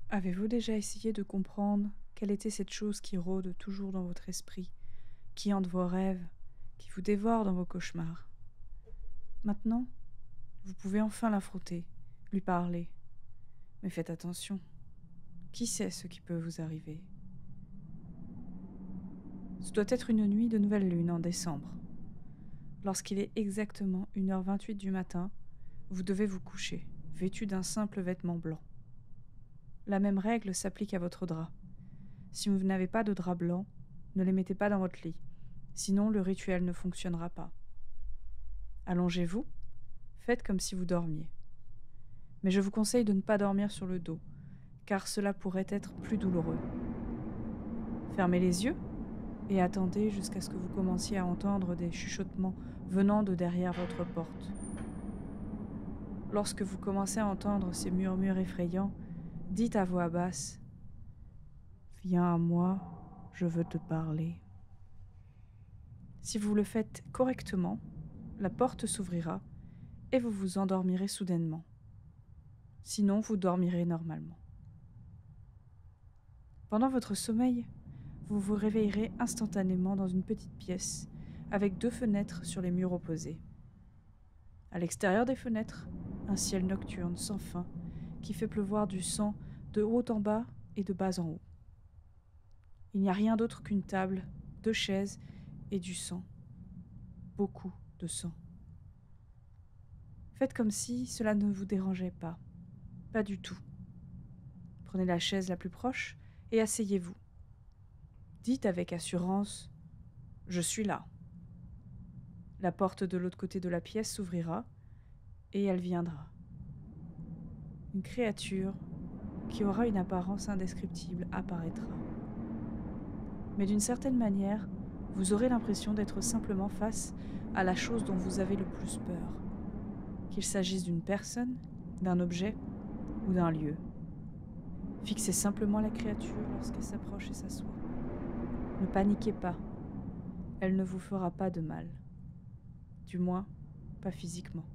Avez-vous déjà essayé de comprendre quelle était cette chose qui rôde toujours dans votre esprit, qui hante vos rêves, qui vous dévore dans vos cauchemars? Maintenant, vous pouvez enfin l'affronter, lui parler. Mais faites attention, qui sait ce qui peut vous arriver? Ce doit être une nuit de nouvelle lune en décembre. Lorsqu'il est exactement 1h28 du matin, vous devez vous coucher, vêtu d'un simple vêtement blanc. La même règle s'applique à votre drap. Si vous n'avez pas de drap blanc, ne les mettez pas dans votre lit, sinon le rituel ne fonctionnera pas. Allongez-vous, faites comme si vous dormiez. Mais je vous conseille de ne pas dormir sur le dos, car cela pourrait être plus douloureux. Fermez les yeux et attendez jusqu'à ce que vous commenciez à entendre des chuchotements venant de derrière votre porte. Lorsque vous commencez à entendre ces murmures effrayants, dites à voix basse « Viens à moi, je veux te parler ». Si vous le faites correctement, la porte s'ouvrira et vous vous endormirez soudainement. Sinon, vous dormirez normalement. Pendant votre sommeil, vous vous réveillerez instantanément dans une petite pièce avec 2 fenêtres sur les murs opposés. À l'extérieur des fenêtres, un ciel nocturne sans fin qui fait pleuvoir du sang de haut en bas et de bas en haut. Il n'y a rien d'autre qu'une table, 2 chaises et du sang. Beaucoup de sang. Faites comme si cela ne vous dérangeait pas. Pas du tout. Prenez la chaise la plus proche et asseyez-vous. Dites avec assurance « Je suis là ». La porte de l'autre côté de la pièce s'ouvrira et elle viendra. Une créature qui aura une apparence indescriptible apparaîtra. Mais d'une certaine manière, vous aurez l'impression d'être simplement face à la chose dont vous avez le plus peur, qu'il s'agisse d'une personne, d'un objet ou d'un lieu. Fixez simplement la créature lorsqu'elle s'approche et s'assoit. Ne paniquez pas, elle ne vous fera pas de mal. Du moins, pas physiquement.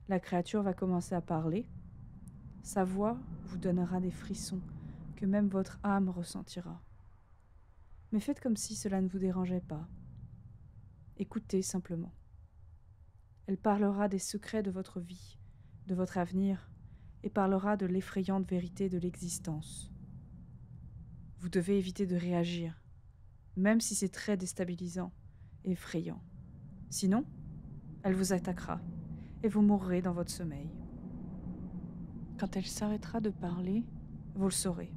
La créature va commencer à parler. Sa voix vous donnera des frissons que même votre âme ressentira. Mais faites comme si cela ne vous dérangeait pas. Écoutez simplement. Elle parlera des secrets de votre vie, de votre avenir, et parlera de l'effrayante vérité de l'existence. Vous devez éviter de réagir, même si c'est très déstabilisant et effrayant. Sinon, elle vous attaquera et vous mourrez dans votre sommeil. Quand elle s'arrêtera de parler, vous le saurez.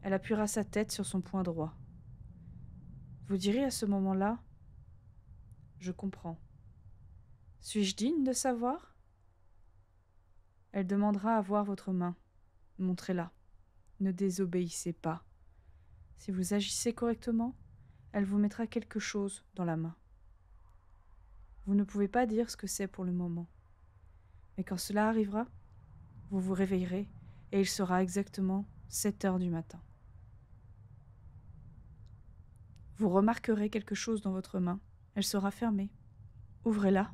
Elle appuiera sa tête sur son poing droit. Vous direz à ce moment-là « Je comprends. Suis-je digne de savoir ?» Elle demandera à voir votre main. Montrez-la. Ne désobéissez pas. Si vous agissez correctement, elle vous mettra quelque chose dans la main. Vous ne pouvez pas dire ce que c'est pour le moment. Mais quand cela arrivera, vous vous réveillerez et il sera exactement 7h du matin. Vous remarquerez quelque chose dans votre main. Elle sera fermée. Ouvrez-la.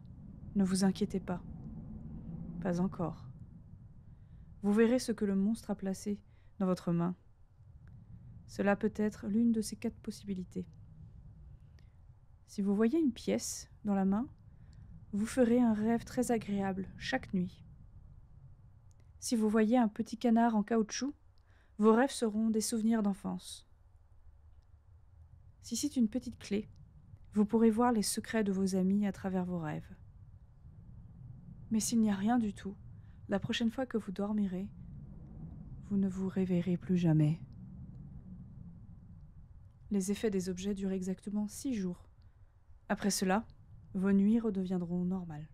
Ne vous inquiétez pas. Pas encore. Vous verrez ce que le monstre a placé dans votre main. Cela peut être l'une de ces 4 possibilités. Si vous voyez une pièce dans la main, vous ferez un rêve très agréable chaque nuit. Si vous voyez un petit canard en caoutchouc, vos rêves seront des souvenirs d'enfance. Si c'est une petite clé, vous pourrez voir les secrets de vos amis à travers vos rêves. Mais s'il n'y a rien du tout, la prochaine fois que vous dormirez, vous ne vous réveillerez plus jamais. Les effets des objets durent exactement 6 jours. Après cela, vos nuits redeviendront normales.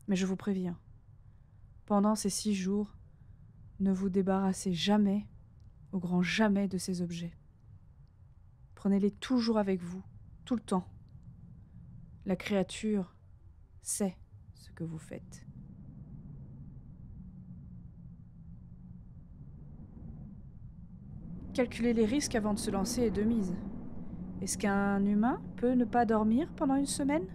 Mais je vous préviens, pendant ces 6 jours, ne vous débarrassez jamais, au grand jamais, de ces objets. Prenez-les toujours avec vous, tout le temps. La créature sait ce que vous faites. Calculer les risques avant de se lancer est de mise. Est-ce qu'un humain peut ne pas dormir pendant une semaine ?